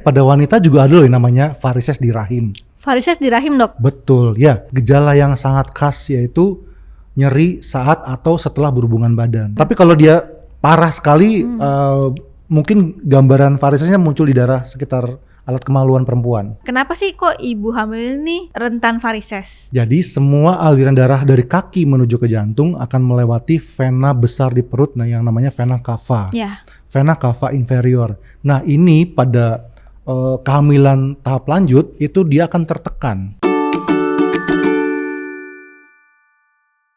pada wanita juga ada loh yang namanya varises di rahim. Varises di rahim, Dok? Betul, ya. Gejala yang sangat khas yaitu nyeri saat atau setelah berhubungan badan. Tapi kalau dia parah sekali, mungkin gambaran varisesnya muncul di darah sekitar alat kemaluan perempuan. Kenapa sih kok ibu hamil ini rentan varises? Jadi semua aliran darah dari kaki menuju ke jantung akan melewati vena besar di perut, nah yang namanya vena cava. Ya. Vena cava inferior. Nah ini pada kehamilan tahap lanjut itu dia akan tertekan.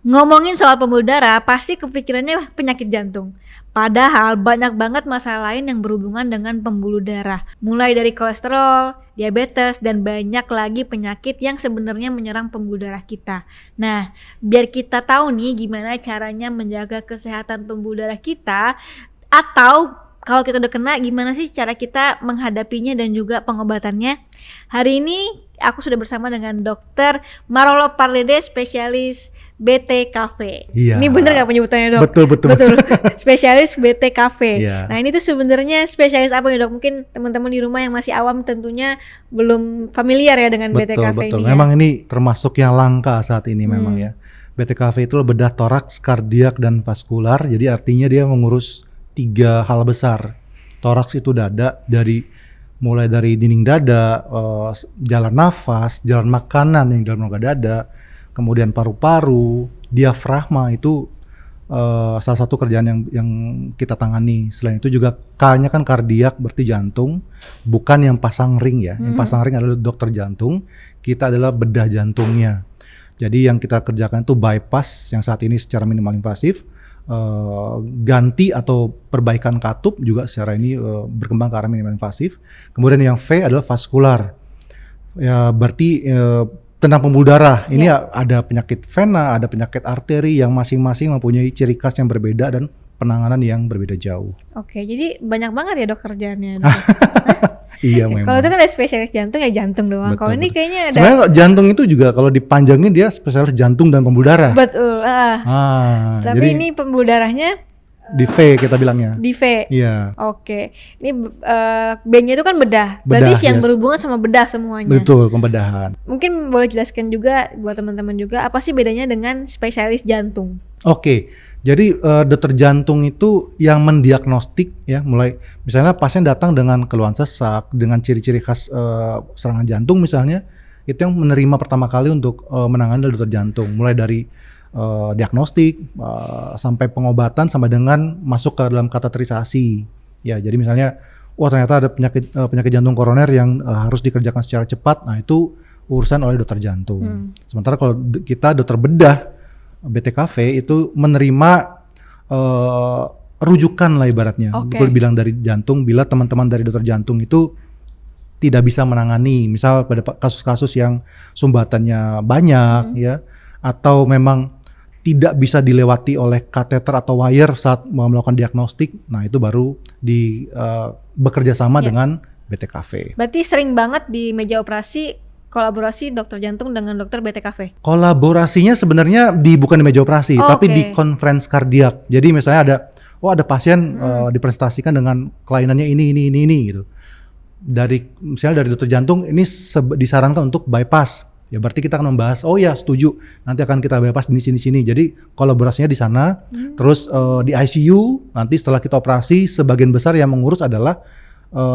Ngomongin soal pembuluh darah, pasti kepikirannya penyakit jantung. Padahal banyak banget masalah lain yang berhubungan dengan pembuluh darah. Mulai dari kolesterol, diabetes, dan banyak lagi penyakit yang sebenarnya menyerang pembuluh darah kita. Nah, biar kita tahu nih gimana caranya menjaga kesehatan pembuluh darah kita, atau kalau kita udah kena, gimana sih cara kita menghadapinya dan juga pengobatannya? Hari ini aku sudah bersama dengan Dr. Marolo Pardede, spesialis BTKV. Iya. Ini bener gak penyebutannya, Dok? Betul. Spesialis BTKV. Iya. Nah ini tuh sebenarnya spesialis apa nih, Dok? Mungkin teman-teman di rumah yang masih awam tentunya belum familiar ya dengan BTKV Betul. ini. Memang ini termasuk yang langka saat ini memang ya. BTKV itu bedah toraks, kardiak, dan vaskular. Jadi artinya dia mengurus 3 hal besar. Toraks itu dada, mulai dari dinding dada, jalan nafas, jalan makanan yang dalam rongga dada, kemudian paru-paru, diafragma itu salah satu kerjaan yang kita tangani. Selain itu juga K-nya kan kardiak, berarti jantung, bukan yang pasang ring ya. Yang pasang ring adalah dokter jantung, kita adalah bedah jantungnya. Jadi yang kita kerjakan itu bypass yang saat ini secara minimal invasif, ganti atau perbaikan katup juga secara ini berkembang ke arah minimal invasif. Kemudian yang V adalah vaskular, ya berarti tentang pembuluh darah. Ini ada penyakit vena, ada penyakit arteri yang masing-masing mempunyai ciri khas yang berbeda dan penanganan yang berbeda jauh. Oke, jadi banyak banget ya, Dok, kerjaannya. Iya memang. Kalau itu kan ada spesialis jantung ya jantung doang. Kalau ini kayaknya ada. Sebenarnya jantung itu juga kalau dipanjangin dia spesialis jantung dan pembuluh darah. Betul. Tapi jadi ini pembuluh darahnya di V kita bilangnya. Di V. Iya. Oke. Ini B-nya itu kan bedah. Berarti yang berhubungan sama bedah semuanya. Betul, pembedahan. Mungkin boleh jelaskan juga buat teman-teman juga apa sih bedanya dengan spesialis jantung? Oke. Jadi dokter jantung itu yang mendiagnostik ya, mulai misalnya pasien datang dengan keluhan sesak, dengan ciri-ciri khas serangan jantung misalnya, itu yang menerima pertama kali untuk menangani adalah dokter jantung. Mulai dari diagnostik sampai pengobatan sampai dengan masuk ke dalam kateterisasi. Ya, jadi misalnya ternyata ada penyakit jantung koroner yang harus dikerjakan secara cepat. Nah, itu urusan oleh dokter jantung. Sementara kalau kita dokter bedah BTKV itu menerima rujukan lah ibaratnya. Boleh bilang dari jantung bila teman-teman dari dokter jantung itu tidak bisa menangani, misal pada kasus-kasus yang sumbatannya banyak ya, atau memang tidak bisa dilewati oleh kateter atau wire saat melakukan diagnostik. Nah itu baru bekerja sama dengan BTKV. Berarti sering banget di meja operasi kolaborasi dokter jantung dengan dokter BTKV? Kolaborasinya sebenarnya bukan di meja operasi, tapi di conference kardiak. Jadi misalnya ada pasien dipresentasikan dengan kelainannya ini gitu. Misalnya dari dokter jantung ini disarankan untuk bypass. Ya berarti kita akan membahas, setuju, nanti akan kita bypass di sini. Jadi kolaborasinya di sana. Terus di ICU nanti setelah kita operasi sebagian besar yang mengurus adalah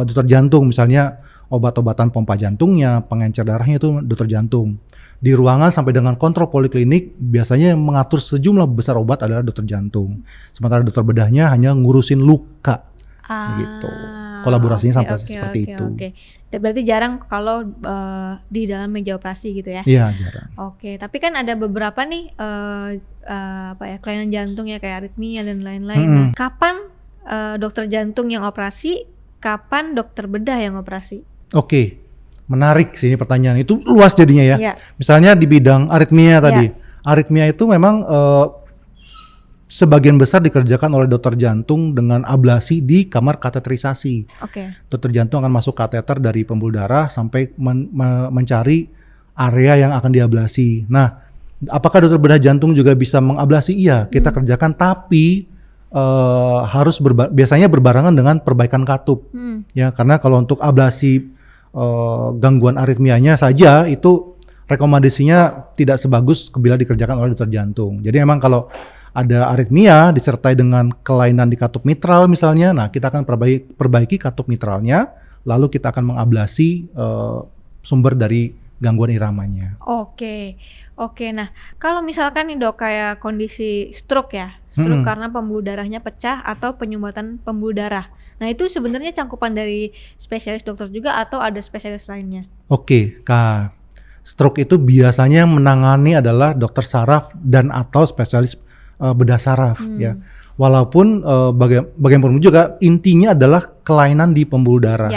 dokter jantung, misalnya obat-obatan pompa jantungnya, pengencer darahnya itu dokter jantung. Di ruangan sampai dengan kontrol poliklinik biasanya yang mengatur sejumlah besar obat adalah dokter jantung. Sementara dokter bedahnya hanya ngurusin luka. Gitu. Kolaborasinya seperti itu. Berarti jarang kalau di dalam meja operasi gitu ya? Iya, jarang. Oke, tapi kan ada beberapa nih kelainan jantung ya kayak aritmia dan lain-lain. Nah, kapan dokter jantung yang operasi? Kapan dokter bedah yang operasi? Oke, menarik sih ini pertanyaan. Itu luas jadinya ya. Misalnya di bidang aritmia tadi. Aritmia itu memang sebagian besar dikerjakan oleh dokter jantung dengan ablasi di kamar kateterisasi. Dokter jantung akan masuk kateter dari pembuluh darah sampai mencari area yang akan diablasi. Nah, apakah dokter bedah jantung juga bisa mengablasi? Iya, kita kerjakan, tapi harus biasanya berbarengan dengan perbaikan katup. Ya, karena kalau untuk ablasi gangguan aritmianya saja itu rekomendasinya tidak sebagus bila dikerjakan oleh dokter jantung. Jadi memang kalau ada aritmia disertai dengan kelainan di katup mitral misalnya, nah kita akan perbaiki katup mitralnya, lalu kita akan mengablasi sumber dari gangguan iramanya. Oke. Nah, kalau misalkan nih dok kayak kondisi stroke ya, stroke karena pembuluh darahnya pecah atau penyumbatan pembuluh darah. Nah, itu sebenarnya cangkupan dari spesialis dokter juga atau ada spesialis lainnya? Oke, Kak. Stroke itu biasanya menangani adalah dokter saraf dan atau spesialis bedah saraf ya. Walaupun bagaimanapun juga intinya adalah kelainan di pembuluh darah.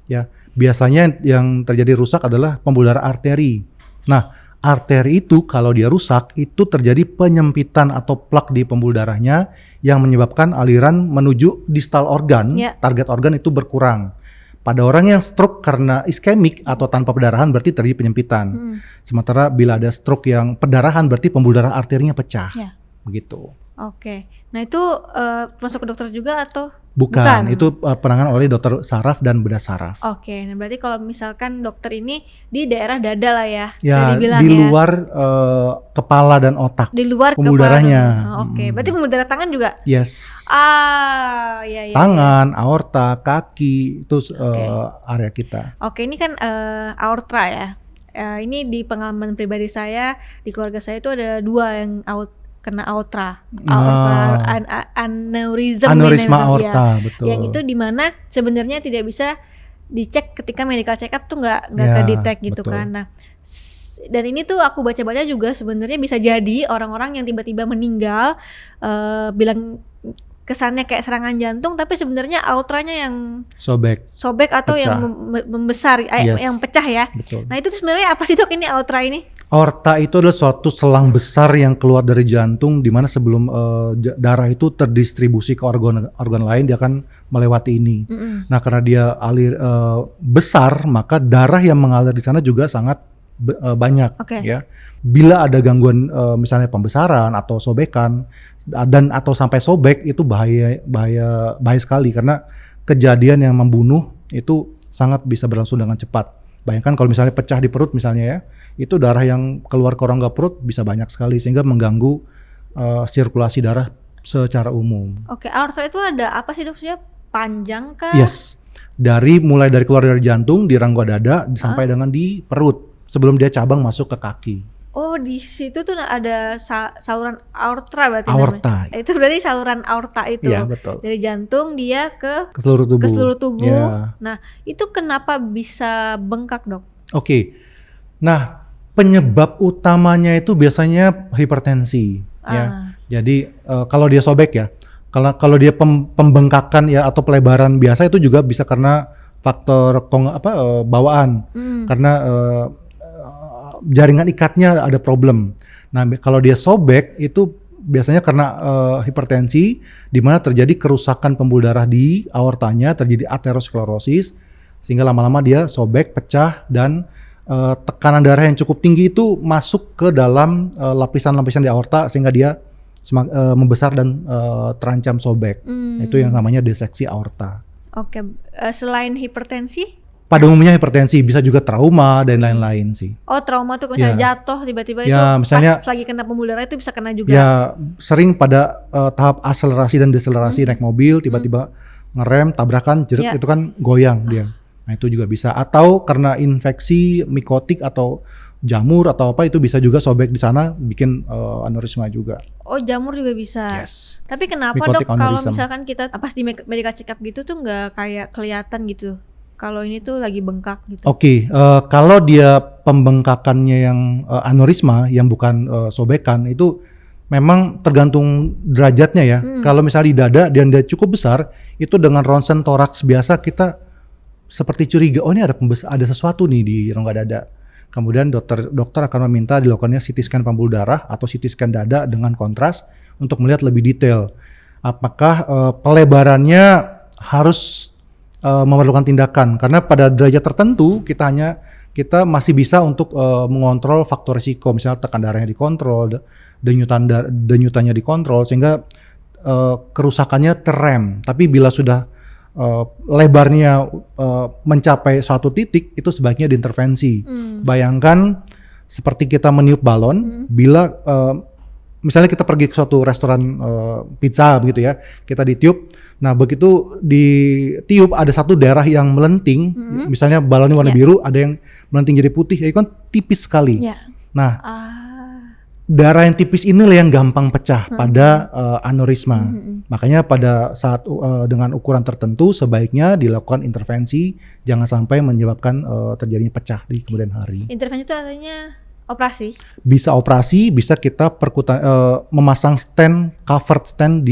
Ya. Biasanya yang terjadi rusak adalah pembuluh darah arteri. Nah, arteri itu kalau dia rusak itu terjadi penyempitan atau plak di pembuluh darahnya yang menyebabkan aliran menuju distal organ, target organ itu berkurang. Pada orang yang stroke karena iskemik atau tanpa pendarahan berarti terjadi penyempitan. Sementara bila ada stroke yang pendarahan berarti pembuluh darah arterinya pecah. Begitu. Oke. Nah, itu masuk ke dokter juga atau? Bukan. Itu penanganan oleh dokter saraf dan bedah saraf. Oke. Nah, berarti kalau misalkan dokter ini di daerah dada lah ya. Ya, di luar kepala dan otak. Di luar pembuluh darahnya. Oke. Berarti pembuluh darah tangan juga? Yes. Iya. Tangan, aorta, kaki itu area kita. Oke, ini kan aorta ya. Ini di pengalaman pribadi saya, di keluarga saya itu ada 2 yang kena aorta aneurisma aorta, betul. Yang itu dimana sebenarnya tidak bisa dicek ketika medical check up tuh nggak ke-detect gitu betul. kan. Nah, dan ini tuh aku baca-baca juga sebenarnya bisa jadi orang-orang yang tiba-tiba meninggal bilang kesannya kayak serangan jantung tapi sebenarnya aortanya yang sobek atau pecah. Yang membesar yang pecah ya. Betul. Nah, itu tuh sebenarnya apa sih dok ini aorta ini? Aorta itu adalah suatu selang besar yang keluar dari jantung di mana sebelum darah itu terdistribusi ke organ lain dia akan melewati ini. Nah, karena dia besar maka darah yang mengalir di sana juga sangat banyak ya. Bila ada gangguan misalnya pembesaran atau sobekan dan atau sampai sobek itu bahaya sekali karena kejadian yang membunuh itu sangat bisa berlangsung dengan cepat. Bayangkan kalau misalnya pecah di perut misalnya ya, itu darah yang keluar ke rongga perut bisa banyak sekali sehingga mengganggu sirkulasi darah secara umum. Oke, aorta itu ada apa sih dokternya? Panjang kah? Yes. Mulai dari keluar dari jantung di rongga dada sampai dengan di perut sebelum dia cabang masuk ke kaki. Oh, di situ tuh ada saluran aorta berarti aorta. Namanya. Itu berarti saluran aorta itu. Iya, betul. Dari jantung dia ke seluruh tubuh. Ya. Nah, itu kenapa bisa bengkak, Dok? Oke. Nah, penyebab utamanya itu biasanya hipertensi ya. Jadi kalau dia sobek ya. Kalau dia pembengkakan ya atau pelebaran biasa itu juga bisa karena faktor bawaan. Karena jaringan ikatnya ada problem. Nah, kalau dia sobek itu biasanya karena hipertensi di mana terjadi kerusakan pembuluh darah di aortanya, terjadi aterosklerosis sehingga lama-lama dia sobek, pecah dan tekanan darah yang cukup tinggi itu masuk ke dalam lapisan-lapisan di aorta sehingga dia membesar dan terancam sobek. Itu yang namanya diseksi aorta. Oke, selain hipertensi? Pada umumnya hipertensi, bisa juga trauma dan lain-lain sih. Oh, trauma tuh misalnya jatuh tiba-tiba itu misalnya, pas lagi kena pembuluh darah itu bisa kena juga? Ya, sering pada tahap akselerasi dan deselerasi naik mobil, tiba-tiba ngerem, tabrakan, jerit itu kan goyang dia. Nah, itu juga bisa. Atau karena infeksi mikotik atau jamur atau apa itu bisa juga sobek di sana, bikin aneurisma juga. Oh, jamur juga bisa? Yes. Tapi kenapa Mikotik dok kalau aneurism. misalkan kita pas di medical check up gitu tuh nggak kayak kelihatan gitu? Kalau ini tuh lagi bengkak gitu. Oke, kalau dia pembengkakannya yang aneurisma yang bukan sobekan itu memang tergantung derajatnya ya. Kalau misalnya di dada dan dia cukup besar, itu dengan ronsen toraks biasa kita seperti curiga, oh ini ada sesuatu nih di rongga dada. Kemudian dokter akan meminta dilakukannya CT scan pembuluh darah atau CT scan dada dengan kontras untuk melihat lebih detail. Apakah pelebarannya harus memerlukan tindakan, karena pada derajat tertentu kita masih bisa untuk mengontrol faktor risiko, misalnya tekan darahnya dikontrol, denyutannya dikontrol, sehingga kerusakannya terrem. Tapi bila sudah lebarnya mencapai suatu titik, itu sebaiknya diintervensi. Bayangkan seperti kita meniup balon, bila misalnya kita pergi ke suatu restoran pizza begitu ya, kita ditiup. Nah begitu ditiup ada satu daerah yang melenting, misalnya balonnya warna biru, ada yang melenting jadi putih, itu kan tipis sekali. Nah darah yang tipis inilah yang gampang pecah pada aneurisma. Makanya pada saat dengan ukuran tertentu sebaiknya dilakukan intervensi, jangan sampai menyebabkan terjadinya pecah di kemudian hari. Intervensi itu artinya operasi? Bisa operasi, bisa kita memasang stand, covered stand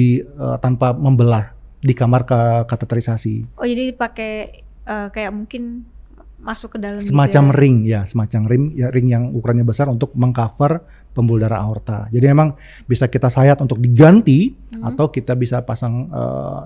tanpa membelah di kamar kateterisasi. Oh jadi dipakai kayak mungkin masuk ke dalam semacam gitu ya? Ring ya, semacam ring yang ukurannya besar untuk mengcover pembuluh darah aorta. Jadi memang bisa kita sayat untuk diganti atau kita bisa pasang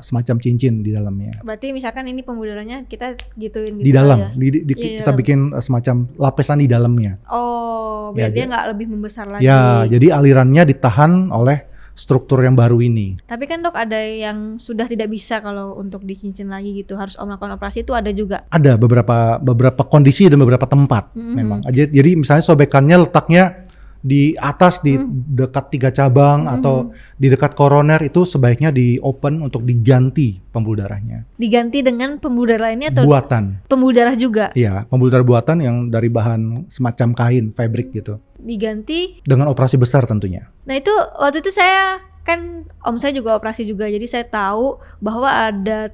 semacam cincin di dalamnya. Berarti misalkan ini pembuluh darahnya kita gituin gitu di dalam, ya? kita bikin semacam lapisan di dalamnya. Oh, biar dia nggak lebih membesar lagi. Ya, jadi alirannya ditahan oleh struktur yang baru ini. Tapi kan dok ada yang sudah tidak bisa kalau untuk dicincin lagi gitu, harus melakukan operasi, itu ada juga? Ada beberapa kondisi dan beberapa tempat memang. Jadi misalnya sobekannya letaknya di atas di dekat 3 cabang atau di dekat koroner, itu sebaiknya di open untuk diganti pembuluh darahnya. Diganti dengan pembuluh darah lainnya atau buatan? Pembuluh darah juga? Iya, pembuluh darah buatan yang dari bahan semacam kain, fabric gitu. Diganti dengan operasi besar tentunya. Nah itu waktu itu saya kan om saya juga operasi juga, jadi saya tahu bahwa ada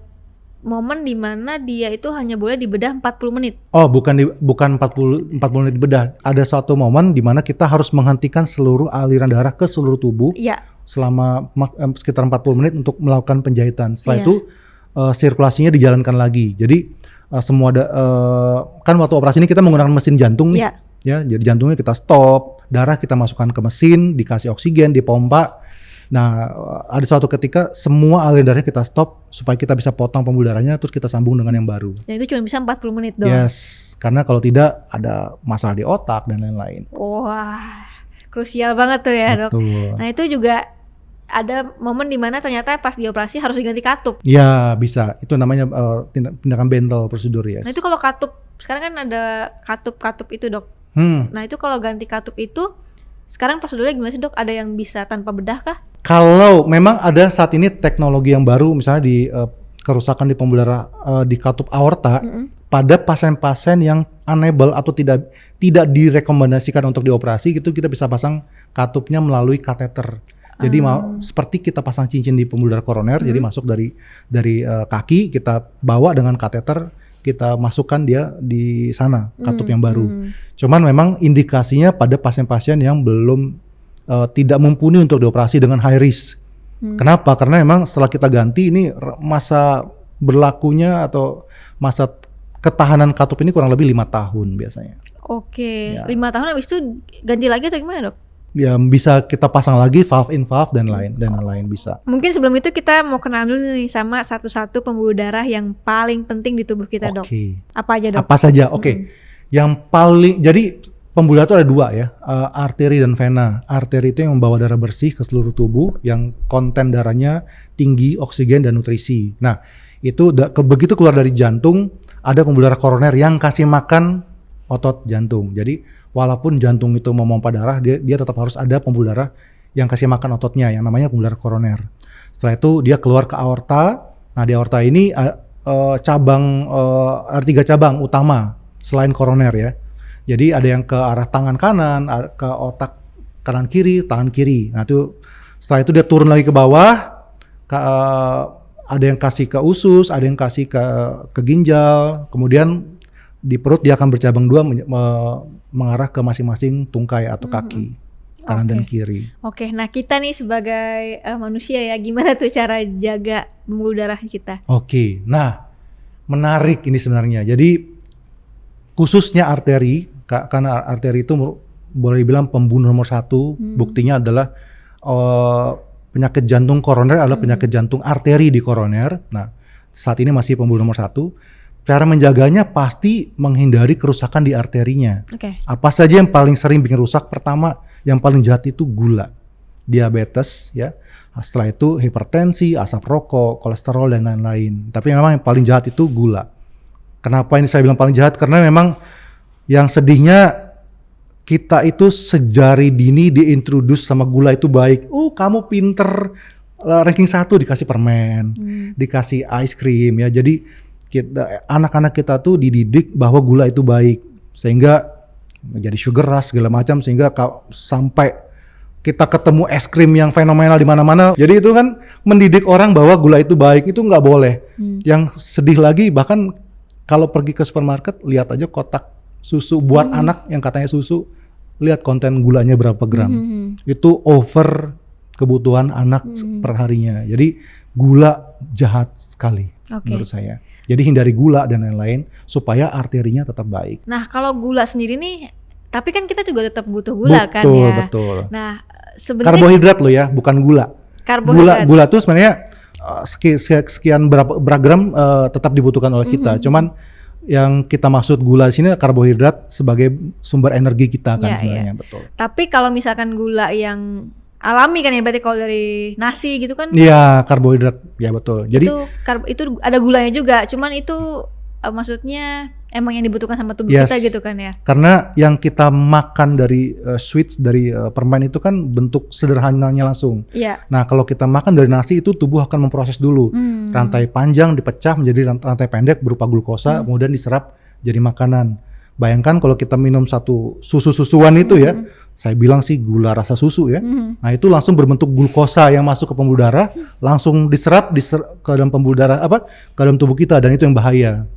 momen di mana dia itu hanya boleh dibedah 40 menit. Oh, bukan 40 menit dibedah. Ada suatu momen di mana kita harus menghentikan seluruh aliran darah ke seluruh tubuh selama sekitar 40 menit untuk melakukan penjahitan. Setelah itu sirkulasinya dijalankan lagi. Jadi kan waktu operasi ini kita menggunakan mesin jantung nih. Ya, jadi jantungnya kita stop, darah kita masukkan ke mesin, dikasih oksigen, dipompa. Nah, ada suatu ketika semua aliran darahnya kita stop supaya kita bisa potong pembuluh darahnya, terus kita sambung dengan yang baru. Dan itu cuma bisa 40 menit doang? Yes, karena kalau tidak ada masalah di otak dan lain-lain. Wah, krusial banget tuh ya. Betul. Dok. Nah itu juga ada momen dimana ternyata pas dioperasi harus diganti katup. Ya bisa, itu namanya tindakan bentol prosedur ya. Nah itu kalau katup, sekarang kan ada katup itu dok. Nah itu kalau ganti katup itu sekarang prosedurnya gimana sih dok? Ada yang bisa tanpa bedah kah? Kalau memang ada saat ini teknologi yang baru, misalnya di kerusakan di pembuluh darah di katup aorta, pada pasien-pasien yang unable atau tidak direkomendasikan untuk dioperasi, gitu kita bisa pasang katupnya melalui kateter. Jadi seperti kita pasang cincin di pembuluh darah koroner, jadi masuk dari kaki, kita bawa dengan kateter, kita masukkan dia di sana katup yang baru. Cuman memang indikasinya pada pasien-pasien yang belum tidak mumpuni untuk dioperasi dengan high risk. Kenapa? Karena memang setelah kita ganti ini masa berlakunya atau masa ketahanan katup ini kurang lebih 5 tahun biasanya. Oke, 5 tahun habis itu ganti lagi atau gimana dok? Ya bisa kita pasang lagi valve in valve dan lain bisa. Mungkin sebelum itu kita mau kenal dulu nih sama satu-satu pembuluh darah yang paling penting di tubuh kita dok. Apa aja dok? Apa saja? Oke. Yang paling, jadi pembuluh darah itu ada 2 ya, arteri dan vena. Arteri itu yang membawa darah bersih ke seluruh tubuh, yang konten darahnya tinggi oksigen dan nutrisi. Nah itu begitu keluar dari jantung, ada pembuluh darah koroner yang kasih makan otot jantung. Jadi walaupun jantung itu memompa darah, dia tetap harus ada pembuluh darah yang kasih makan ototnya, yang namanya pembuluh darah koroner. Setelah itu dia keluar ke aorta. Nah di aorta ini ada 3 cabang utama selain koroner ya. Jadi ada yang ke arah tangan kanan, ke otak kanan kiri, tangan kiri. Nah itu setelah itu dia turun lagi ke bawah, ada yang kasih ke usus, ada yang kasih ke ginjal, kemudian di perut dia akan bercabang 2 mengarah ke masing-masing tungkai atau kaki kanan dan kiri. Oke, nah kita nih sebagai manusia ya, gimana tuh cara jaga pembuluh darah kita? Oke, nah menarik ini sebenarnya. Jadi khususnya arteri, karena arteri itu boleh dibilang pembunuh nomor 1. Buktinya adalah penyakit jantung koroner adalah penyakit jantung arteri di koroner. Nah saat ini masih pembunuh nomor 1. Cara menjaganya pasti menghindari kerusakan di arterinya. Apa saja yang paling sering bikin rusak? Pertama, yang paling jahat itu gula. diabetes ya. Setelah itu hipertensi, asap rokok, kolesterol dan lain-lain. Tapi memang yang paling jahat itu gula. Kenapa ini saya bilang paling jahat? Karena memang yang sedihnya kita itu sejari dini diintroduce sama gula itu baik. Kamu pinter, ranking 1 dikasih permen, dikasih ice cream ya. Jadi anak-anak kita tuh dididik bahwa gula itu baik, sehingga menjadi sugar rush segala macam, sehingga sampai kita ketemu es krim yang fenomenal di mana-mana. Jadi itu kan mendidik orang bahwa gula itu baik, itu nggak boleh. Yang sedih lagi, bahkan kalau pergi ke supermarket, lihat aja kotak susu buat anak yang katanya susu, lihat konten gulanya berapa gram. Itu over kebutuhan anak perharinya. Jadi gula jahat sekali menurut saya. Jadi hindari gula dan lain-lain supaya arterinya tetap baik. Nah kalau gula sendiri nih, tapi kan kita juga tetap butuh gula kan ya. Betul. Nah sebenarnya karbohidrat loh ya, bukan gula. Gula tuh sebenarnya sekian berapa gram tetap dibutuhkan oleh kita. Cuman yang kita maksud gula di sini karbohidrat sebagai sumber energi kita kan sebenarnya. Betul. Tapi kalau misalkan gula yang alami kan ya, berarti kalau dari nasi gitu kan? Iya, karbohidrat ya betul. Jadi itu ada gulanya juga, cuman itu maksudnya emang yang dibutuhkan sama tubuh kita gitu kan ya? Karena yang kita makan dari sweets dari permen itu kan bentuk sederhananya langsung. Iya. Nah kalau kita makan dari nasi itu tubuh akan memproses dulu. Rantai panjang dipecah menjadi rantai pendek berupa glukosa, kemudian diserap jadi makanan. Bayangkan kalau kita minum satu susu-susuan itu ya, saya bilang sih gula rasa susu ya. Nah itu langsung berbentuk glukosa yang masuk ke pembuluh darah, langsung diserap ke dalam pembuluh darah ke dalam tubuh kita, dan itu yang bahaya.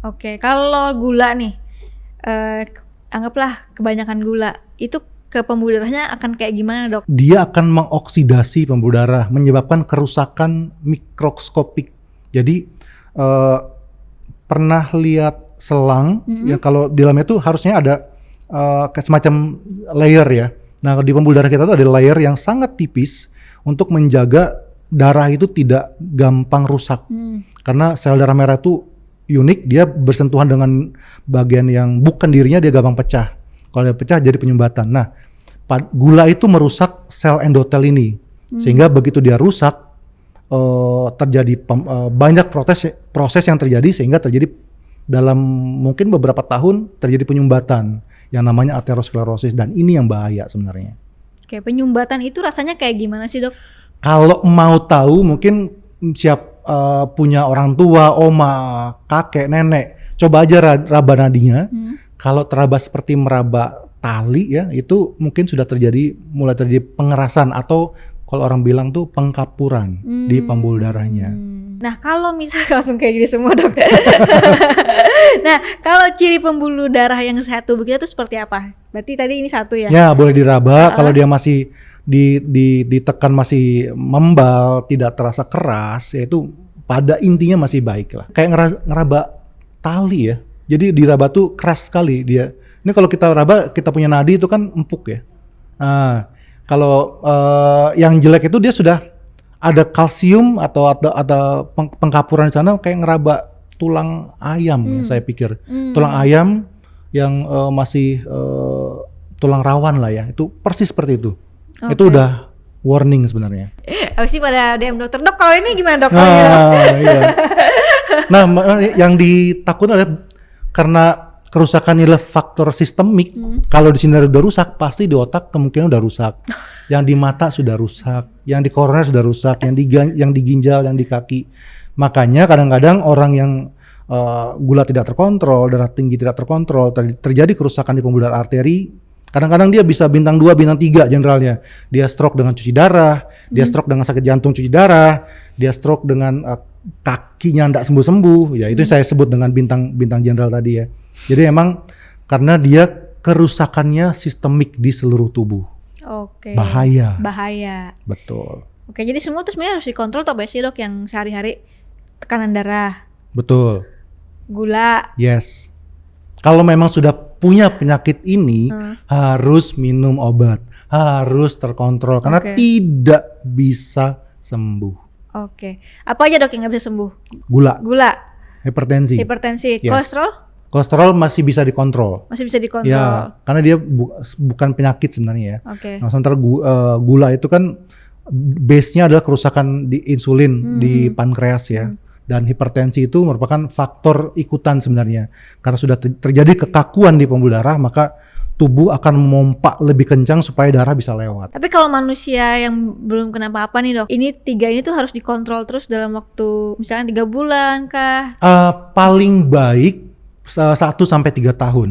Oke, kalau gula nih, anggaplah kebanyakan gula, itu ke pembuluh darahnya akan kayak gimana dok? Dia akan mengoksidasi pembuluh darah, menyebabkan kerusakan mikroskopik. Jadi pernah lihat selang, ya kalau di dalamnya tuh harusnya ada kayak semacam layer ya. Nah di pembuluh darah kita tuh ada layer yang sangat tipis untuk menjaga darah itu tidak gampang rusak. Karena sel darah merah itu unik, dia bersentuhan dengan bagian yang bukan dirinya, dia gampang pecah. Kalau dia pecah jadi penyumbatan. Nah gula itu merusak sel endotel ini, sehingga begitu dia rusak terjadi banyak proses yang terjadi, sehingga terjadi dalam mungkin beberapa tahun terjadi penyumbatan yang namanya aterosklerosis, dan ini yang bahaya sebenarnya. Oke, penyumbatan itu rasanya kayak gimana sih dok? Kalau mau tahu mungkin punya orang tua, oma, kakek, nenek, coba aja raba nadinya. Kalau teraba seperti meraba tali ya, itu mungkin sudah mulai terjadi pengerasan, atau kalau orang bilang tuh pengkapuran di pembuluh darahnya. Nah kalau misalnya langsung kayak gini semua dok. Nah kalau ciri pembuluh darah yang sehat tubuh kita tuh seperti apa? Berarti tadi ini satu ya? Ya boleh diraba. Kalau dia masih ditekan masih membal, tidak terasa keras, yaitu pada intinya masih baik lah. Kayak ngeraba tali ya. Jadi diraba tuh keras sekali dia. Ini kalau kita raba, kita punya nadi itu kan empuk ya. Nah kalau yang jelek itu dia sudah ada kalsium atau ada pengkapuran di sana, kayak ngeraba tulang ayam ya, saya pikir. Tulang ayam yang masih tulang rawan lah ya, itu persis seperti itu. Itu udah warning sebenarnya. Habis ini pada DM dokter, dok kalau ini gimana dok? Iya. Nah yang ditakutkan adalah karena kerusakan ini adalah faktor sistemik. Kalau di sini udah rusak, pasti di otak kemungkinan udah rusak. Yang di mata sudah rusak, yang di koroner sudah rusak, yang di ginjal, yang di kaki. Makanya kadang-kadang orang yang gula tidak terkontrol, darah tinggi tidak terkontrol, terjadi kerusakan di pembuluh darah arteri. Kadang-kadang dia bisa bintang 2, bintang 3 generalnya. Dia stroke dengan cuci darah, dia stroke dengan sakit jantung cuci darah, dia stroke dengan kakinya nggak sembuh-sembuh. Ya itu saya sebut dengan bintang general tadi ya. Jadi emang karena dia kerusakannya sistemik di seluruh tubuh. Oke. Bahaya. Betul. Oke, jadi semua tuh sebenarnya harus dikontrol toh sih dok, yang sehari-hari tekanan darah. Betul. Gula. Yes. Kalau memang sudah punya penyakit ini harus minum obat, harus terkontrol karena tidak bisa sembuh. Oke. Apa aja dok yang nggak bisa sembuh? Gula. Hipertensi. Yes. Kolesterol? Kolesterol masih bisa dikontrol. Masih bisa dikontrol. Ya, karena dia bukan penyakit sebenarnya ya. Oke. Nah, sementara gula itu kan base-nya adalah kerusakan di insulin di pankreas ya. Dan hipertensi itu merupakan faktor ikutan sebenarnya. Karena sudah terjadi kekakuan di pembuluh darah, maka tubuh akan memompa lebih kencang supaya darah bisa lewat. Tapi kalau manusia yang belum kena apa-apa nih dok, ini 3 ini tuh harus dikontrol terus dalam waktu misalnya 3 bulan kah? Paling baik 1-3 tahun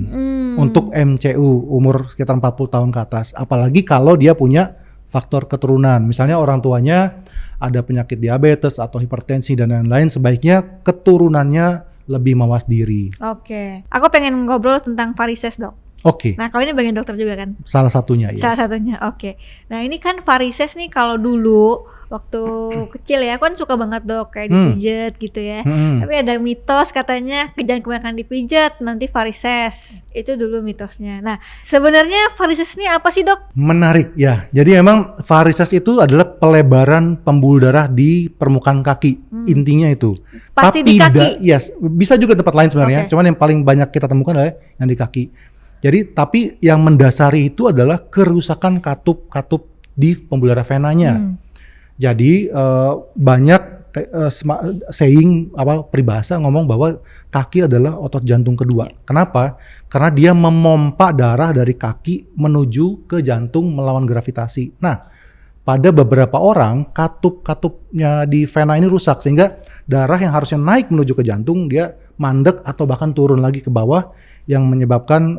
untuk MCU umur sekitar 40 tahun ke atas. Apalagi kalau dia punya faktor keturunan. Misalnya orang tuanya ada penyakit diabetes atau hipertensi dan lain-lain, sebaiknya keturunannya lebih mawas diri. Oke. Aku pengen ngobrol tentang varises dok. Oke. Nah, kalau ini bagian dokter juga kan? Salah satunya, yes. Salah satunya, oke. Nah, ini kan varises nih kalau dulu waktu kecil ya, aku kan suka banget dok kayak dipijat gitu ya. Tapi ada mitos katanya jangan kebanyakan dipijat nanti varises. Itu dulu mitosnya. Nah, sebenarnya varises ini apa sih dok? Menarik ya. Jadi memang varises itu adalah pelebaran pembuluh darah di permukaan kaki. Intinya itu. Pasti di kaki? Yes. Bisa juga tempat lain sebenarnya. Okay. Cuman yang paling banyak kita temukan adalah yang di kaki. Jadi tapi yang mendasari itu adalah kerusakan katup-katup di pembuluh darah venanya. Jadi banyak saying peribahasa ngomong bahwa kaki adalah otot jantung kedua. Kenapa? Karena dia memompa darah dari kaki menuju ke jantung melawan gravitasi. Nah, pada beberapa orang katup-katupnya di vena ini rusak sehingga darah yang harusnya naik menuju ke jantung dia mandek atau bahkan turun lagi ke bawah yang menyebabkan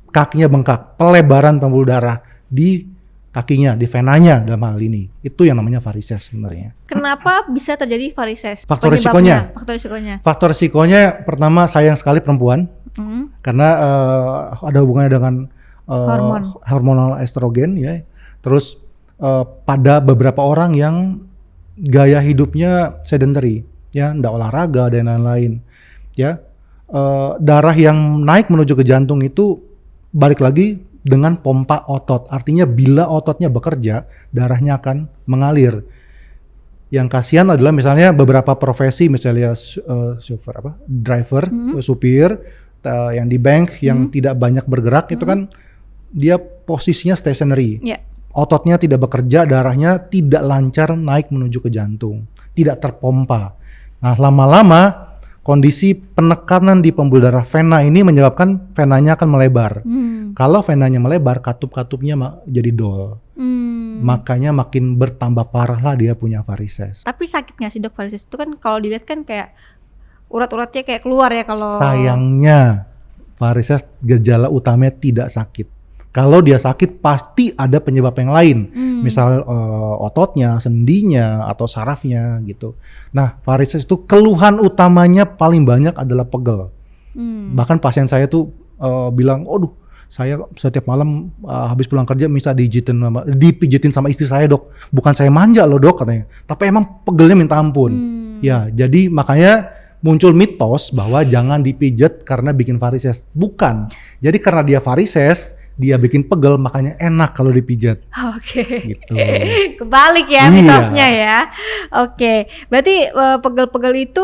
kakinya bengkak. Pelebaran pembuluh darah di kakinya, di venanya dalam hal ini. Itu yang namanya varises sebenarnya. Kenapa bisa terjadi varises? Faktor risikonya pertama sayang sekali perempuan. Karena ada hubungannya dengan hormonal estrogen ya. Terus pada beberapa orang yang gaya hidupnya sedentary ya, nggak olahraga dan lain-lain ya. Darah yang naik menuju ke jantung itu balik lagi dengan pompa otot. Artinya bila ototnya bekerja, darahnya akan mengalir. Yang kasihan adalah misalnya beberapa profesi, misalnya driver, supir, yang di bank yang tidak banyak bergerak, itu kan dia posisinya stationary. Ototnya tidak bekerja, darahnya tidak lancar naik menuju ke jantung, tidak terpompa. Nah, lama-lama kondisi penekanan di pembuluh darah vena ini menyebabkan venanya akan melebar. Kalau venanya melebar, katup-katupnya jadi dol. Makanya makin bertambah parah lah dia punya varises. Tapi sakit nggak sih dok varises? Itu kan kalau dilihat kan kayak urat-uratnya kayak keluar ya kalau. Sayangnya varises gejala utamanya tidak sakit. Kalau dia sakit pasti ada penyebab yang lain, misal ototnya, sendinya, atau sarafnya gitu. Nah, varises itu keluhan utamanya paling banyak adalah pegel. Bahkan pasien saya tuh bilang, "Aduh, saya setiap malam habis pulang kerja minta dipijitin sama istri saya dok. Bukan saya manja loh dok," katanya. Tapi emang pegelnya minta ampun. Ya, jadi makanya muncul mitos bahwa jangan dipijat karena bikin varises. Bukan. Jadi karena dia varises, dia bikin pegel, makanya enak kalau dipijat. Oke. Gitu. Kebalik ya mitosnya ya. Oke. Berarti pegel-pegel itu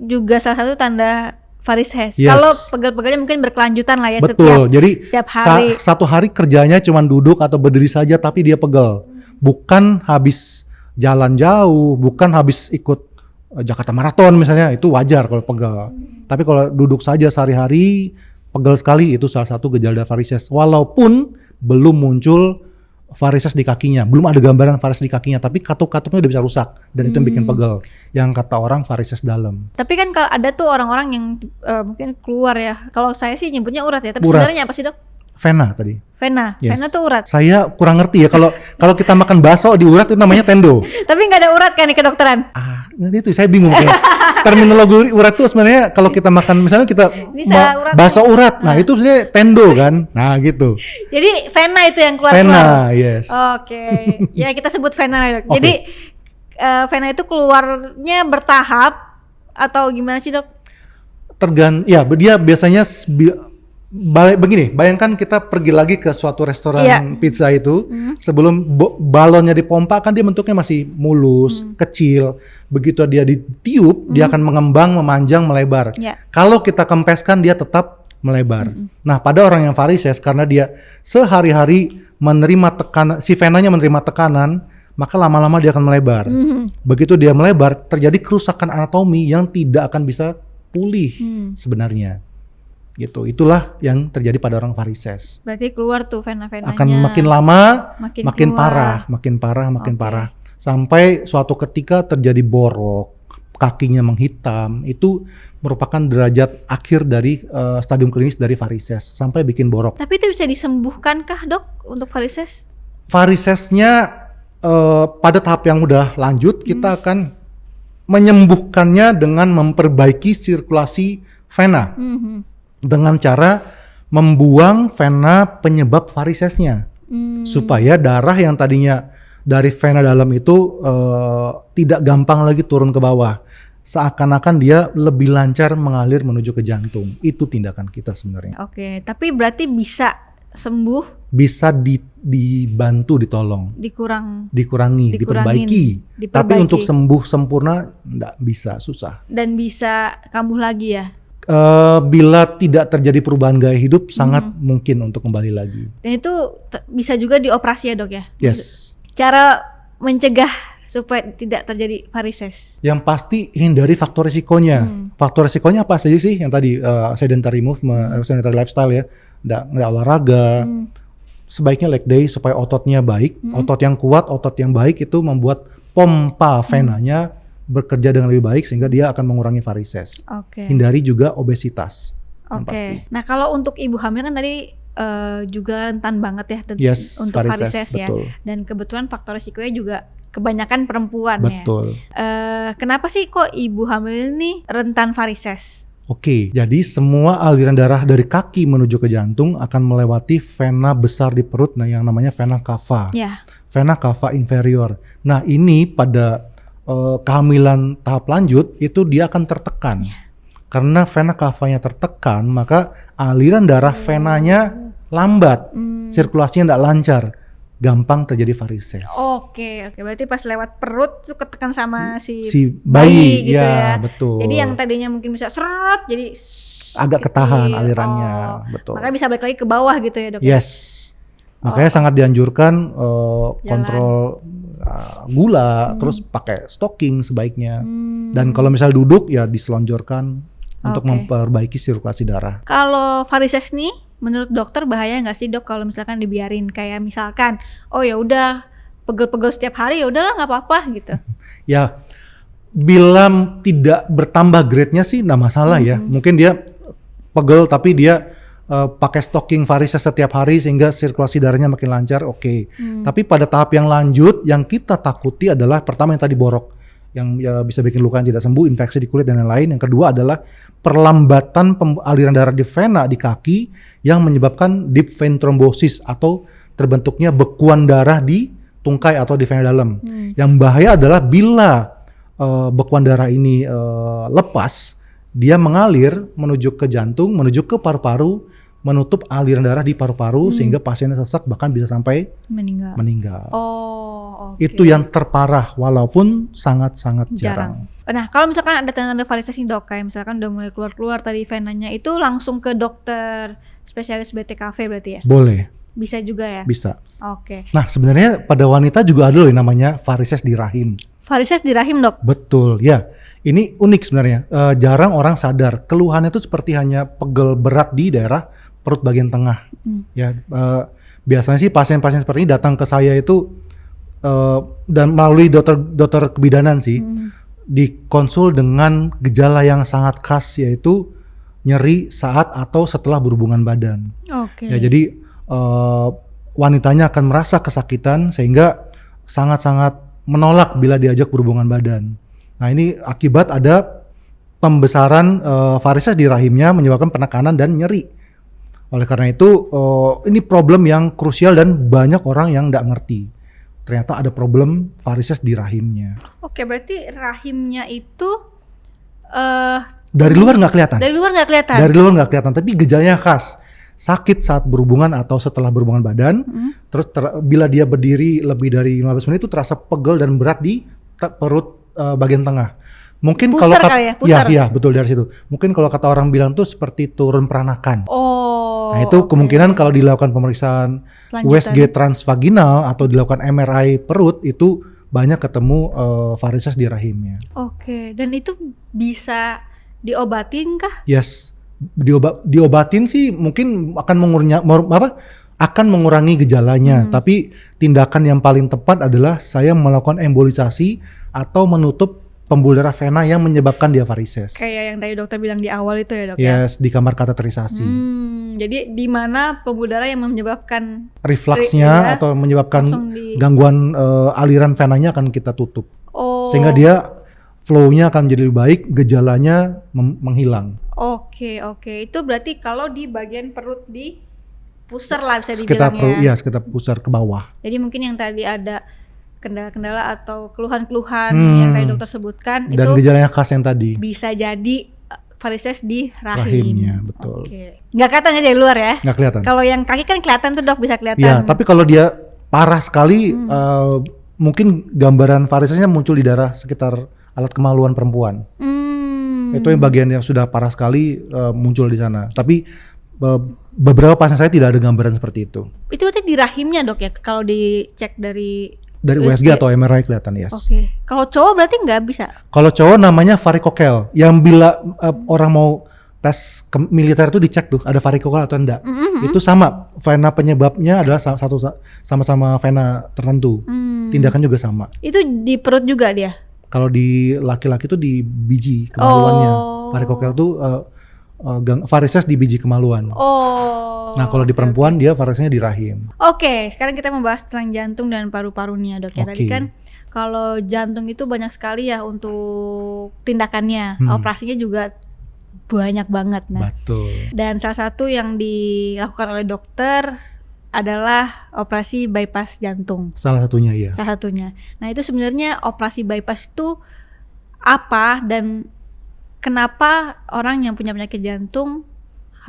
juga salah satu tanda varises. Yes. Kalau pegel-pegelnya mungkin berkelanjutan lah ya. Betul. Jadi setiap hari. Satu hari kerjanya cuma duduk atau berdiri saja tapi dia pegel. Bukan habis jalan jauh, bukan habis ikut Jakarta Marathon misalnya, itu wajar kalau pegel. Tapi kalau duduk saja sehari-hari pegel sekali, itu salah satu gejala varises. Walaupun belum muncul varises di kakinya, belum ada gambaran varises di kakinya, tapi katup-katupnya udah bisa rusak dan itu yang bikin pegel. Yang kata orang varises dalam. Tapi kan kalau ada tuh orang-orang yang mungkin keluar ya. Kalau saya sih nyebutnya urat ya. Tapi Urat. sebenarnya apa sih dok? Vena tadi. Vena. Yes. Vena tuh urat. Saya kurang ngerti ya kalau kita makan bakso di urat itu namanya tendo. Tapi nggak ada urat kan di kedokteran? Itu saya bingung kayak. Terminologi urat tuh sebenarnya kalau kita makan misalnya kita bakso urat. Nah, itu sebenarnya tendo kan. Nah, gitu. Jadi vena itu yang keluar. Vena, yes. Oke. Ya kita sebut vena ya, dok. Jadi vena itu keluarnya bertahap atau gimana sih, dok? Ya, dia biasanya Begini, bayangkan kita pergi lagi ke suatu restoran Iya. pizza itu, sebelum balonnya dipompa kan dia bentuknya masih mulus, kecil. Begitu dia ditiup, dia akan mengembang, memanjang, melebar. Ya. Kalau kita kempeskan dia tetap melebar. Nah, pada orang yang varises karena dia sehari-hari menerima tekanan, si venanya menerima tekanan, maka lama-lama dia akan melebar. Begitu dia melebar, terjadi kerusakan anatomi yang tidak akan bisa pulih sebenarnya. Gitu. Itulah yang terjadi pada orang varises. Berarti keluar tuh vena-venanya. Akan makin lama, Makin makin keluar. makin Oke. parah. Sampai suatu ketika terjadi borok, kakinya menghitam. Itu merupakan derajat akhir dari stadium klinis dari varises sampai bikin borok. Tapi itu bisa disembuhkan kah, Dok, untuk varises? Varisesnya pada tahap yang udah lanjut, kita akan menyembuhkannya dengan memperbaiki sirkulasi vena dengan cara membuang vena penyebab varisesnya supaya darah yang tadinya dari vena dalam itu tidak gampang lagi turun ke bawah, seakan-akan dia lebih lancar mengalir menuju ke jantung. Itu tindakan kita sebenarnya. Oke, tapi berarti bisa sembuh, Bisa dibantu, ditolong, dikurangin. diperbaiki. Tapi Diperbaiki. untuk sembuh sempurna nggak bisa, susah. Dan bisa kambuh lagi ya. Bila tidak terjadi perubahan gaya hidup, sangat mungkin untuk kembali lagi. Dan itu bisa juga dioperasi ya, Dok ya. Yes. Cara mencegah supaya tidak terjadi varises. Yang pasti hindari faktor risikonya. Faktor risikonya apa saja sih? Yang tadi sedentary movement, sedentary lifestyle ya, nggak olahraga. Sebaiknya leg day supaya ototnya baik. Otot yang kuat, otot yang baik itu membuat pompa venanya bekerja dengan lebih baik sehingga dia akan mengurangi varises. Oke. Hindari juga obesitas. Yang pasti. Oke. Nah, kalau untuk ibu hamil kan tadi juga rentan banget ya Yes, untuk varises, varises ya. betul. Dan kebetulan faktor risikonya juga kebanyakan perempuan ya. Betul. Kenapa sih kok ibu hamil ini rentan varises? Oke, jadi semua aliran darah dari kaki menuju ke jantung akan melewati vena besar di perut, nah yang namanya vena cava. Ya. Vena cava inferior. Nah ini pada kehamilan tahap lanjut itu dia akan tertekan. Karena vena cavanya tertekan, maka aliran darah venanya lambat, sirkulasinya tidak lancar, gampang terjadi varises. Oke, berarti pas lewat perut tuh ketekan sama si bayi, gitu ya. Betul. Jadi yang tadinya mungkin bisa seret jadi agak ketahan alirannya, betul. Makanya bisa balik lagi ke bawah gitu ya, Dok. Yes. Makanya sangat dianjurkan kontrol gula, terus pakai stocking sebaiknya. Dan kalau misal duduk ya diselonjorkan untuk memperbaiki sirkulasi darah. Kalau varises nih, menurut dokter bahaya nggak sih, Dok, kalau misalkan dibiarin? Kayak misalkan, oh ya udah pegel-pegel setiap hari, ya udahlah nggak apa-apa gitu. Ya, bila tidak bertambah grade-nya sih nggak masalah ya. Mungkin dia pegel tapi dia pakai stocking varises setiap hari sehingga sirkulasi darahnya makin lancar, oke. Tapi pada tahap yang lanjut, yang kita takuti adalah pertama yang tadi borok, yang bisa bikin luka yang tidak sembuh, infeksi di kulit dan lain-lain. Yang kedua adalah perlambatan aliran darah di vena di kaki yang menyebabkan deep vein thrombosis atau terbentuknya bekuan darah di tungkai atau di vena dalam. Yang bahaya adalah bila bekuan darah ini lepas, dia mengalir menuju ke jantung, menuju ke paru-paru, menutup aliran darah di paru-paru sehingga pasiennya sesak bahkan bisa sampai meninggal. Oh, oke. Itu yang terparah walaupun sangat-sangat jarang. Nah, kalau misalkan ada tanda-tanda varises nih, Dok, kayak misalkan udah mulai keluar-keluar tadi venanya, itu langsung ke dokter spesialis BTKV berarti ya? Boleh. Bisa juga ya? Bisa. Oke. Nah, sebenarnya pada wanita juga ada loh yang namanya varises di rahim. Varises di rahim, Dok? Betul, ya. Ini unik sebenarnya. Jarang orang sadar. Keluhannya itu seperti hanya pegel berat di daerah perut bagian tengah. Ya, biasanya sih pasien-pasien seperti ini datang ke saya itu dan melalui dokter kebidanan sih, dikonsul dengan gejala yang sangat khas yaitu nyeri saat atau setelah berhubungan badan. Oke. Ya, jadi wanitanya akan merasa kesakitan sehingga sangat-sangat menolak bila diajak berhubungan badan. Nah, ini akibat ada pembesaran varises di rahimnya menyebabkan penekanan dan nyeri. Oleh karena itu ini problem yang krusial dan banyak orang yang nggak ngerti. Ternyata ada problem varises di rahimnya. Oke, berarti rahimnya itu dari luar nggak kelihatan. Dari luar nggak kelihatan. Dari luar nggak kelihatan, tapi gejalanya khas. sakit saat berhubungan atau setelah berhubungan badan. Terus bila dia berdiri lebih dari 15 menit itu terasa pegel dan berat di perut bagian tengah. Mungkin Pusar kalau kali ya, pusar. ya betul dari situ. Mungkin kalau kata orang bilang tuh seperti turun peranakan. Oh. Nah itu oke. kemungkinan kalau dilakukan pemeriksaan Lanjutan. USG transvaginal atau dilakukan MRI perut itu banyak ketemu varises di rahimnya. Oke, dan itu bisa diobatin kah? Yes, diobatin sih mungkin akan mengurangi gejalanya, tapi tindakan yang paling tepat adalah saya melakukan embolisasi atau menutup pembuluh darah vena yang menyebabkan dia varises. Kayak yang tadi dokter bilang di awal itu ya dok ya? Yes, di kamar kateterisasi. Jadi di mana pembuluh darah yang menyebabkan Refluksnya ya, atau menyebabkan langsung gangguan aliran venanya akan kita tutup. Oh. Sehingga dia flow-nya akan jadi lebih baik, gejalanya menghilang. Oke. Itu berarti kalau di bagian perut di pusar lah bisa Sekitar dibilang ya. sekitar pusar ke bawah. Jadi mungkin yang tadi ada kendala-kendala atau keluhan-keluhan yang tadi dokter sebutkan Dan itu gejalanya khas yang tadi. bisa jadi varises di Rahimnya, betul. Oke. Nggak kelihatan ya dari luar ya? Nggak kelihatan. Kalau yang kaki kan kelihatan tuh dok, bisa kelihatan. Ya, tapi kalau dia parah sekali, mungkin gambaran varisesnya muncul di darah sekitar alat kemaluan perempuan. Itu yang bagian yang sudah parah sekali muncul di sana. Tapi beberapa pasien saya tidak ada gambaran seperti itu. Itu berarti di rahimnya dok ya? Kalau dicek dari USG atau MRI kelihatan, yes. Oke. Kalau cowok berarti nggak bisa? Kalau cowok namanya varikokel, yang bila orang mau tes militer itu dicek tuh ada varikokel atau enggak. Itu sama, vena penyebabnya adalah sama-sama vena tertentu. Tindakan juga sama. Itu di perut juga dia? Kalau di laki-laki itu di biji kemaluannya. Varikokel tuh varises di biji kemaluan. Nah kalau di perempuan dia varisesnya di rahim. Oke, sekarang kita membahas tentang jantung dan paru-paru nih ya dok ya. Tadi kan kalau jantung itu banyak sekali ya untuk tindakannya, operasinya juga banyak banget. Nah, betul. Dan salah satu yang dilakukan oleh dokter adalah operasi bypass jantung. Salah satunya ya. Salah satunya. Nah itu sebenarnya operasi bypass itu apa dan kenapa orang yang punya penyakit jantung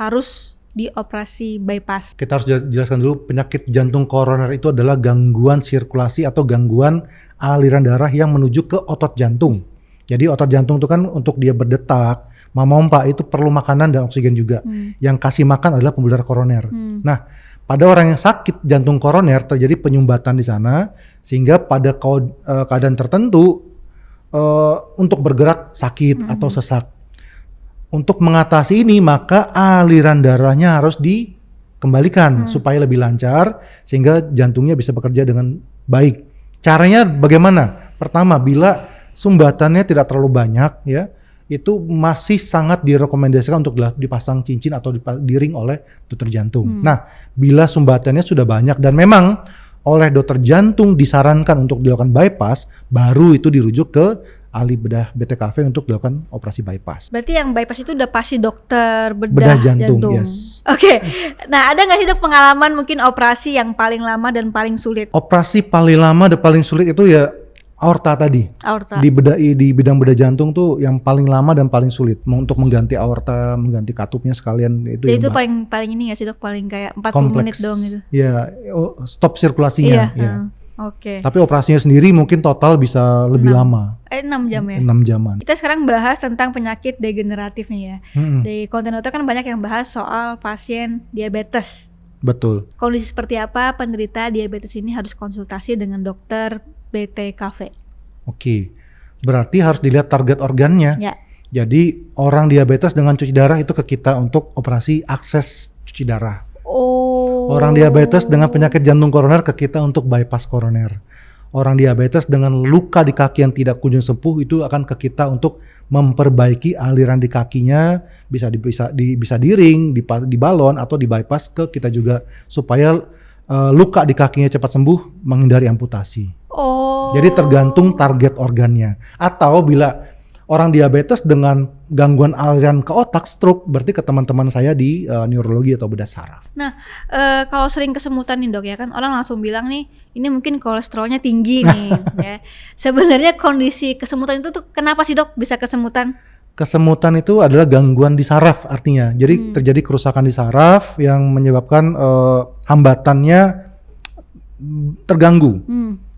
harus dioperasi bypass? Kita harus jelaskan dulu, penyakit jantung koroner itu adalah gangguan sirkulasi atau gangguan aliran darah yang menuju ke otot jantung. Jadi otot jantung itu kan untuk dia berdetak, memompa itu perlu makanan dan oksigen juga. Yang kasih makan adalah pembuluh darah koroner. Nah, pada orang yang sakit jantung koroner terjadi penyumbatan di sana, sehingga pada keadaan tertentu untuk bergerak sakit atau sesak. Untuk mengatasi ini maka aliran darahnya harus dikembalikan supaya lebih lancar sehingga jantungnya bisa bekerja dengan baik. Caranya bagaimana? Pertama, bila sumbatannya tidak terlalu banyak ya, itu masih sangat direkomendasikan untuk dipasang cincin atau diring oleh dokter jantung. Nah, bila sumbatannya sudah banyak dan memang oleh dokter jantung disarankan untuk dilakukan bypass, baru itu dirujuk ke ahli bedah BTKV untuk dilakukan operasi bypass. Berarti yang bypass itu udah pasti dokter bedah jantung. Yes. Oke. Nah, ada nggak sih dok pengalaman mungkin operasi yang paling lama dan paling sulit? Operasi paling lama dan paling sulit itu ya aorta tadi. Aorta. Di bidang bedah jantung tuh yang paling lama dan paling sulit untuk mengganti aorta, mengganti katupnya sekalian itu. Jadi itu paling ini nggak sih dok, paling kayak 40 menit doang gitu. Ya, stop sirkulasinya. Iya. Oke. Tapi operasinya sendiri mungkin total bisa lebih lama. 6 jam ya? 6 jaman. Kita sekarang bahas tentang penyakit degeneratif nih ya. Di konten dokter kan banyak yang bahas soal pasien diabetes. Betul. Kondisi seperti apa penderita diabetes ini harus konsultasi dengan dokter BTKV? Oke. Berarti harus dilihat target organnya. Ya. Jadi orang diabetes dengan cuci darah itu ke kita untuk operasi akses cuci darah. Orang diabetes dengan penyakit jantung koroner ke kita untuk bypass koroner. Orang diabetes dengan luka di kaki yang tidak kunjung sembuh itu akan ke kita untuk memperbaiki aliran di kakinya, bisa diring, dibalon atau di bypass ke kita juga supaya luka di kakinya cepat sembuh, menghindari amputasi. Jadi tergantung target organnya. Atau bila orang diabetes dengan gangguan aliran ke otak, stroke, berarti ke teman-teman saya di neurologi atau bedah saraf. Nah, kalau sering kesemutan nih dok ya kan, orang langsung bilang nih, ini mungkin kolesterolnya tinggi nih. Ya. Sebenarnya kondisi kesemutan itu tuh kenapa sih dok bisa kesemutan? Kesemutan itu adalah gangguan di saraf artinya. Jadi terjadi kerusakan di saraf yang menyebabkan hambatannya terganggu.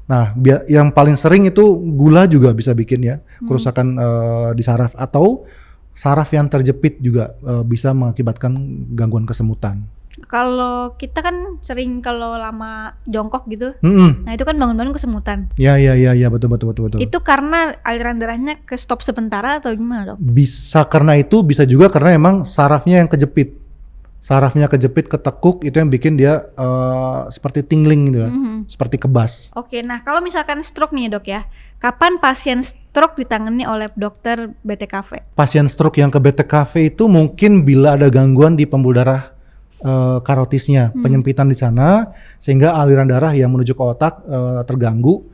Nah, yang paling sering itu gula juga bisa bikin ya kerusakan di saraf, atau saraf yang terjepit juga bisa mengakibatkan gangguan kesemutan. Kalau kita kan sering kalau lama jongkok gitu, nah itu kan bangun-bangun kesemutan. Ya, betul. Itu karena aliran darahnya ke stop sementara atau gimana, Dok? Bisa karena itu, bisa juga karena emang sarafnya yang kejepit. Sarafnya kejepit, ketekuk, itu yang bikin dia seperti tingling gitu ya, seperti kebas. Oke, nah kalau misalkan stroke nih Dok ya, kapan pasien stroke ditangani oleh dokter BTKV? Pasien stroke yang ke BTKV itu mungkin bila ada gangguan di pembuluh darah karotisnya, penyempitan di sana, sehingga aliran darah yang menuju ke otak terganggu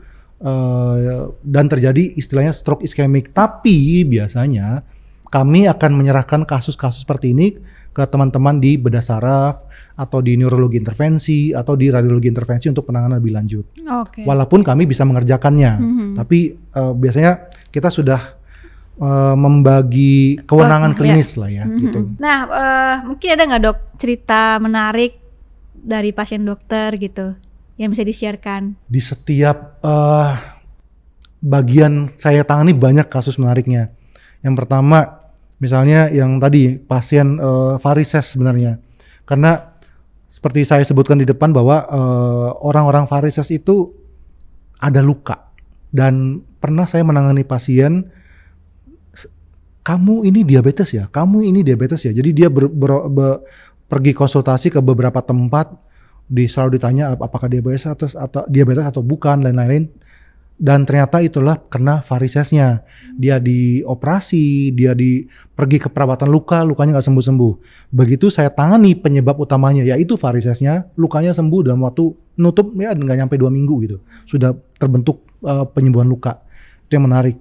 dan terjadi istilahnya stroke iskemik. Tapi biasanya kami akan menyerahkan kasus-kasus seperti ini ke teman-teman di bedah saraf atau di neurologi intervensi atau di radiologi intervensi untuk penanganan lebih lanjut. Oke. Walaupun kami bisa mengerjakannya, tapi biasanya kita sudah membagi kewenangan klinis lah ya, gitu. Nah, mungkin ada nggak Dok cerita menarik dari pasien dokter gitu yang bisa di-share-kan? Di setiap bagian saya tangani banyak kasus menariknya. Yang pertama, misalnya yang tadi pasien varises sebenarnya, karena seperti saya sebutkan di depan bahwa orang-orang varises itu ada luka, dan pernah saya menangani pasien, kamu ini diabetes ya, jadi dia pergi konsultasi ke beberapa tempat, selalu ditanya apakah diabetes atau bukan, lain-lain. Dan ternyata itulah kena varisesnya. Dia dioperasi, pergi ke perawatan lukanya nggak sembuh-sembuh. Begitu saya tangani penyebab utamanya, yaitu varisesnya, lukanya sembuh dalam waktu nutup ya nggak nyampe 2 minggu gitu. Sudah terbentuk penyembuhan luka. Itu yang menarik.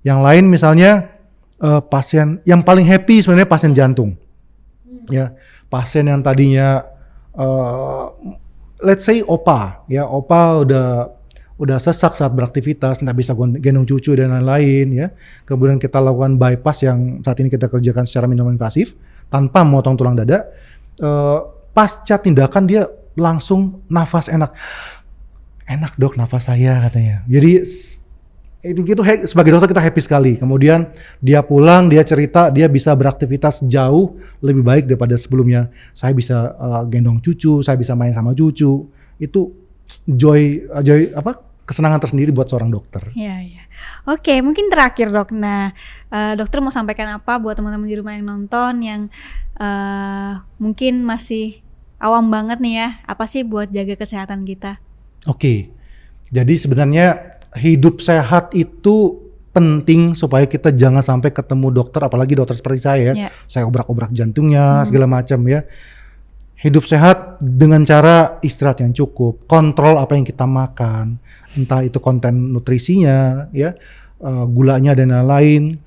Yang lain misalnya pasien yang paling happy sebenarnya pasien jantung. Ya, pasien yang tadinya let's say opa udah sesak saat beraktivitas, nggak bisa gendong cucu dan lain-lain ya. Kemudian kita lakukan bypass yang saat ini kita kerjakan secara minimal invasif tanpa memotong tulang dada. Pasca tindakan dia langsung nafas enak Dok, nafas saya katanya. Jadi itu sebagai dokter kita happy sekali. Kemudian dia pulang, dia cerita dia bisa beraktivitas jauh lebih baik daripada sebelumnya. Saya bisa gendong cucu, saya bisa main sama cucu. Itu kesenangan tersendiri buat seorang dokter. Iya. Oke, mungkin terakhir Dok. Nah, dokter mau sampaikan apa buat teman-teman di rumah yang nonton yang mungkin masih awam banget nih ya, apa sih buat jaga kesehatan kita? Oke, jadi sebenarnya hidup sehat itu penting supaya kita jangan sampai ketemu dokter, apalagi dokter seperti saya ya. Saya obrak-obrak jantungnya segala macam ya. Hidup sehat dengan cara istirahat yang cukup, kontrol apa yang kita makan, entah itu konten nutrisinya ya, gulanya dan lain-lain.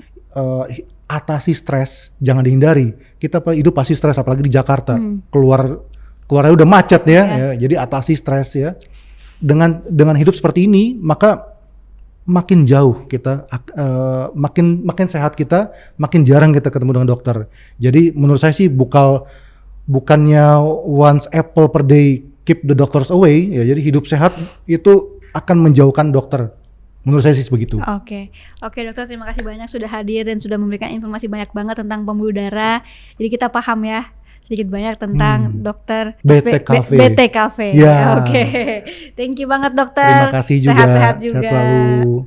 Atasi stres, jangan dihindari. Kita hidup pasti stres, apalagi di Jakarta. Keluarnya udah macet ya. Jadi atasi stres ya. Dengan hidup seperti ini, maka makin jauh kita, makin sehat kita, makin jarang kita ketemu dengan dokter. Jadi menurut saya sih bukannya once apple per day keep the doctors away ya. Jadi hidup sehat itu akan menjauhkan dokter. Menurut saya sih begitu. Oke dokter, terima kasih banyak sudah hadir dan sudah memberikan informasi banyak banget tentang pembuluh darah. Jadi kita paham ya sedikit banyak tentang dokter BTKV. Ya. Oke. Thank you banget dokter. Terima kasih juga. Sehat-sehat juga. Sehat selalu.